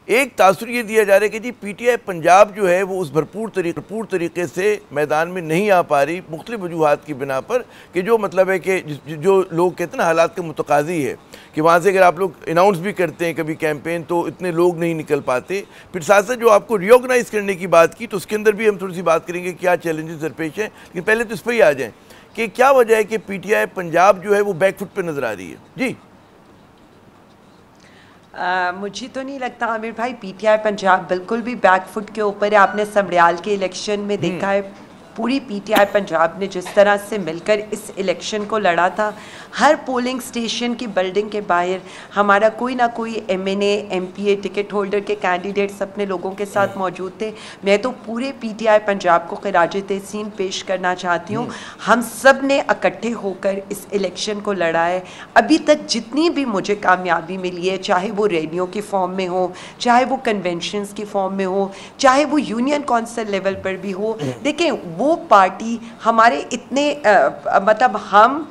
एक तासुर ये दिया जा रहा है कि जी पीटीआई पंजाब जो है वो उस भरपूर तरीके से मैदान में नहीं आ पा रही, मुख्तलिफ वजूहात की बिना पर, कि जो मतलब है कि जो लोग कहते हैं ना हालात के मुतकाज़ी है कि वहाँ से अगर आप लोग अनाउंस भी करते हैं कभी कैंपेन तो इतने लोग नहीं निकल पाते। फिर साथ साथ जो आपको रिऑर्गेनाइज करने की बात की तो उसके अंदर भी हम थोड़ी सी बात करेंगे क्या चैलेंजेस दरपेश हैं, लेकिन पहले तो इस पर ही आ जाएँ कि क्या वजह है कि पीटीआई पंजाब जो है वो बैकफुट पर नज़र आ रही है। जी मुझे तो नहीं लगता आमिर भाई, पीटीआई पंजाब बिल्कुल भी बैकफुट के ऊपर है। आपने समड़ियाल के इलेक्शन में देखा है पूरी पीटीआई पंजाब ने जिस तरह से मिलकर इस इलेक्शन को लड़ा था। हर पोलिंग स्टेशन की बिल्डिंग के बाहर हमारा कोई ना कोई एमएनए एमपीए टिकट होल्डर के कैंडिडेट्स अपने लोगों के साथ मौजूद थे। मैं तो पूरे पीटीआई पंजाब को खिराज तहसीन पेश करना चाहती हूँ। हम सब ने इकट्ठे होकर इस इलेक्शन को लड़ा है। अभी तक जितनी भी मुझे कामयाबी मिली है, चाहे वो रैलियों के फॉर्म में हो, चाहे वो कन्वेंशंस की फॉर्म में हो, चाहे वो यूनियन कौंसिल लेवल पर भी हो, देखें वो पार्टी हमारे इतने मतलब हम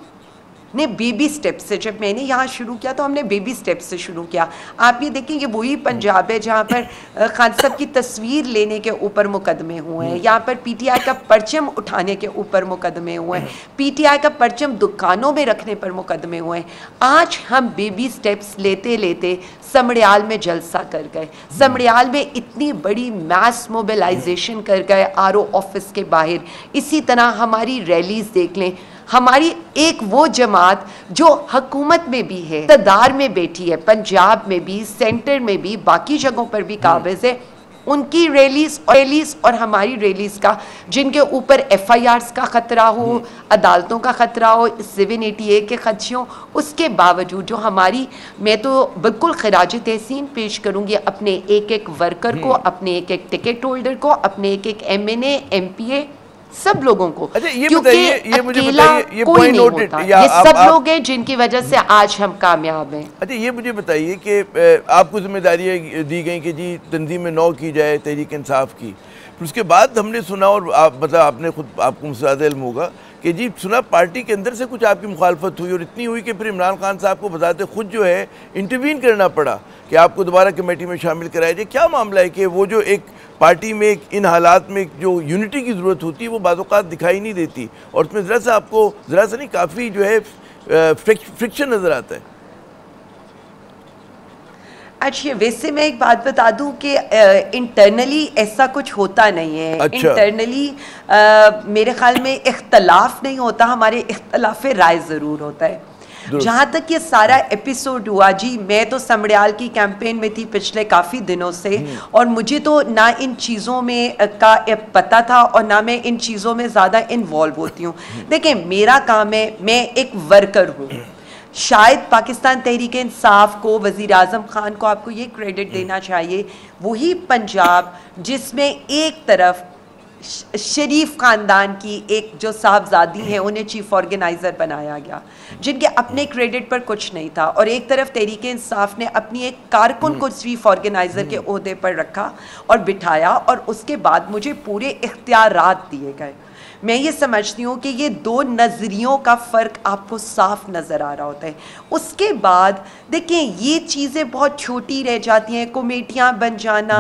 ने बेबी स्टेप से, जब मैंने यहाँ शुरू किया तो हमने बेबी स्टेप से शुरू किया। आप ये देखें ये वही पंजाब है जहाँ पर खान साहब की तस्वीर लेने के ऊपर मुकदमे हुए हैं, यहाँ पर पीटीआई का परचम उठाने के ऊपर मुकदमे हुए हैं, पीटीआई का परचम दुकानों में रखने पर मुकदमे हुए हैं। आज हम बेबी स्टेप्स लेते लेते समड़ियाल में जलसा कर गए, समड़ियाल में इतनी बड़ी मैस मोबिलाइजेशन कर गए आरओ ऑफिस के बाहर। इसी तरह हमारी रैलीज देख लें, हमारी एक वो जमात जो हुकूमत में भी है, इक़्तिदार में बैठी है, पंजाब में भी, सेंटर में भी, बाकी जगहों पर भी काबिज है, उनकी रैलीज और हमारी रैलीज का, जिनके ऊपर एफआईआर्स का खतरा हो, अदालतों का खतरा हो, 780A के खदशों, उसके बावजूद जो हमारी, मैं तो बिल्कुल खिराज तहसीन पेश करूंगी अपने एक एक वर्कर को, अपने एक एक टिकट होल्डर को, अपने एक एक एमएनए एमपीए सब लोगों को। अच्छा ये क्योंकि बताइए, ये मुझे बताइए, ये कोई पॉइंट नहीं नोटेड, होता, ये सब लोग हैं जिनकी वजह से आज हम कामयाब हैं। अच्छा ये मुझे बताइए कि आपको जिम्मेदारियाँ दी गई कि जी तंजीम 9 की जाए तहरीक इंसाफ की, फिर उसके बाद हमने सुना और आप मतलब आपने खुद आपको मुझसे ज़्यादा इल्म होगा कि जी सुना पार्टी के अंदर से कुछ आपकी मुखालफत हुई और इतनी हुई कि फिर इमरान खान साहब को बताते खुद जो है इंटरवीन करना पड़ा कि आपको दोबारा कमेटी में शामिल कराया जाए। क्या मामला है कि वो जो एक पार्टी में इन हालात में जो यूनिटी की ज़रूरत होती है वो बाज़-औक़ात दिखाई नहीं देती और उसमें ज़रा सा आपको ज़रा सा नहीं काफ़ी जो है फ्रिक्शन नज़र आता है। अच्छा वैसे मैं एक बात बता दूं कि इंटरनली ऐसा कुछ होता नहीं है। अच्छा। इंटरनली मेरे ख्याल में इख्तलाफ नहीं होता, हमारे इख्तलाफ राय ज़रूर होता है। जहाँ तक ये सारा एपिसोड हुआ जी, मैं तो समड़ियाल की कैंपेन में थी पिछले काफ़ी दिनों से और मुझे तो ना इन चीज़ों में का पता था और ना मैं इन चीज़ों में ज़्यादा इन्वॉल्व होती हूँ। देखिए मेरा काम है, मैं एक वर्कर हूँ। शायद पाकिस्तान तहरीक इंसाफ को, वज़ीर आज़म खान को आपको ये क्रेडिट देना चाहिए, वही पंजाब जिसमें एक तरफ शरीफ ख़ानदान की एक जो साहबजादी हैं उन्हें चीफ ऑर्गेनाइज़र बनाया गया जिनके अपने क्रेडिट पर कुछ नहीं था, और एक तरफ तहरीक इंसाफ ने अपनी एक कारकुन को चीफ ऑर्गेनाइज़र के ओहदे पर रखा और बिठाया और उसके बाद मुझे पूरे इख्तियारात दिए गए। मैं ये समझती हूँ कि ये दो नज़रियों का फ़र्क आपको साफ नज़र आ रहा होता है। उसके बाद देखें ये चीज़ें बहुत छोटी रह जाती हैं, कमेटियाँ बन जाना,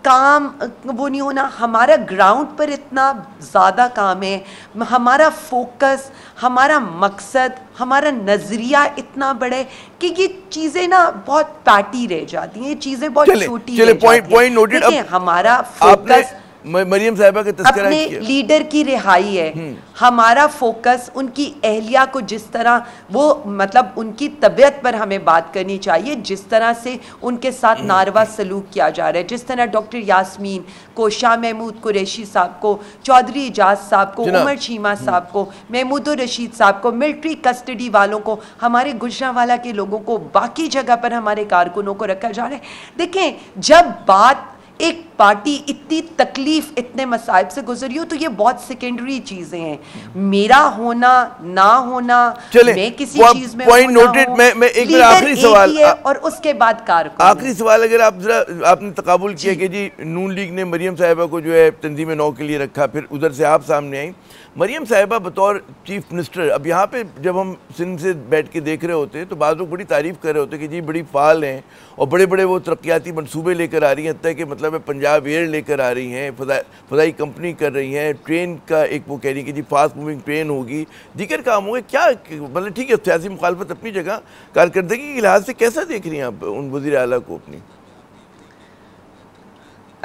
काम वो नहीं होना। हमारा ग्राउंड पर इतना ज़्यादा काम है, हमारा फोकस, हमारा मकसद, हमारा नज़रिया इतना बड़ा है कि ये चीज़ें ना बहुत पैटी रह जाती हैं, ये चीज़ें बहुत छोटी रह जाती हैं। हमारा फोकस मरियम साहिबा के तस्करा अपने लीडर की रिहाई है, हमारा फोकस उनकी अहलिया को जिस तरह वो मतलब उनकी तबीयत पर हमें बात करनी चाहिए, जिस तरह से उनके साथ नारवा सलूक किया जा रहा है, जिस तरह डॉक्टर यास्मीन को, शाह महमूद कुरैशी साहब को, चौधरी इजाज साहब को, उमर चीमा साहब को, महमूद रशीद साहब को, मिलिट्री कस्टडी वालों को, हमारे गुजरांवाला के लोगों को, बाकी जगह पर हमारे कारकुनों को रखा जा रहा है। देखें जब बात एक पार्टी इतनी तकलीफ, इतने मसाइब से गुजरी हो तो ये बहुत सेकेंडरी चीजें हैं। मेरा होना ना होना, मैं किसी चीज में पॉइंट नोटेड। मैं एक आखिरी सवाल और उसके बाद कारकुन। आखिरी सवाल, अगर आप जरा आपने तकाबुल किया कि जी नून लीग ने मरियम साहिबा को जो है तंजीम 9 के लिए रखा, फिर उधर से आप सामने आई, मरियम साहिबा बतौर चीफ मिनिस्टर, अब यहाँ पे जब हम सिंध से बैठ के देख रहे होते हैं तो बाद लोग बड़ी तारीफ़ कर रहे होते हैं कि जी बड़ी फाल हैं और बड़े बड़े वो तरक्याती मनसूबे लेकर आ रही हैं, हत्ता कि मतलब पंजाब एयर लेकर आ रही हैं, फ़ज़ाई कंपनी कर रही हैं, ट्रेन का एक वो कह रही है कि जी फास्ट मूविंग ट्रेन होगी, दीगर काम होंगे। क्या मतलब ठीक है, सियासी मुखालफत अपनी जगह, कारकर्दगी के लिहाज से कैसा देख रही हैं आप उन वज़ीर आला को अपनी?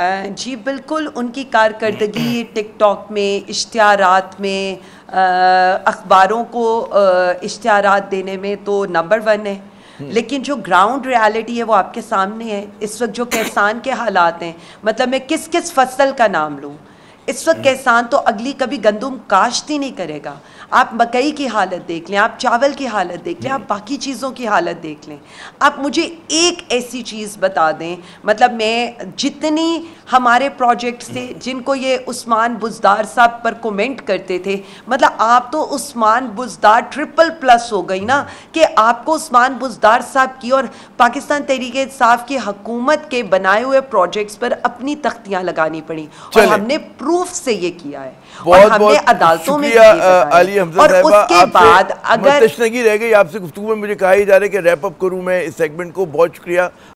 जी बिल्कुल, उनकी कारकर्दगी टिकटॉक में, इश्तिहारात में, अखबारों को इश्तिहारात देने में तो नंबर 1 है। लेकिन जो ग्राउंड रियलिटी है वो आपके सामने है। इस वक्त जो किसान के हालात हैं, मतलब मैं किस किस फसल का नाम लूँ। इस वक्त किसान तो अगली कभी गंदम काश्त ही नहीं करेगा। आप मकई की हालत देख लें, आप चावल की हालत देख लें, आप बाकी चीज़ों की हालत देख लें। आप मुझे एक ऐसी चीज़ बता दें, मतलब मैं जितनी हमारे प्रोजेक्ट्स थे जिनको ये उस्मान बुज़दार साहब पर कमेंट करते थे, मतलब आप तो उस्मान बुज़दार ट्रिपल+ हो गई ना, कि आपको उस्मान बुज़दार साहब की और पाकिस्तान तहरीक-ए-इंसाफ की हुकूमत के बनाए हुए प्रोजेक्ट्स पर अपनी तख्तियाँ लगानी पड़ी और हमने प्रूफ से ये किया है और हमने अदालतों में और उसके बाद अगर तशनगी रह गई आपसे गुफ्तगू में, मुझे कहा ही जा रहा है कि रैप अप करूं मैं इस सेगमेंट को। बहुत शुक्रिया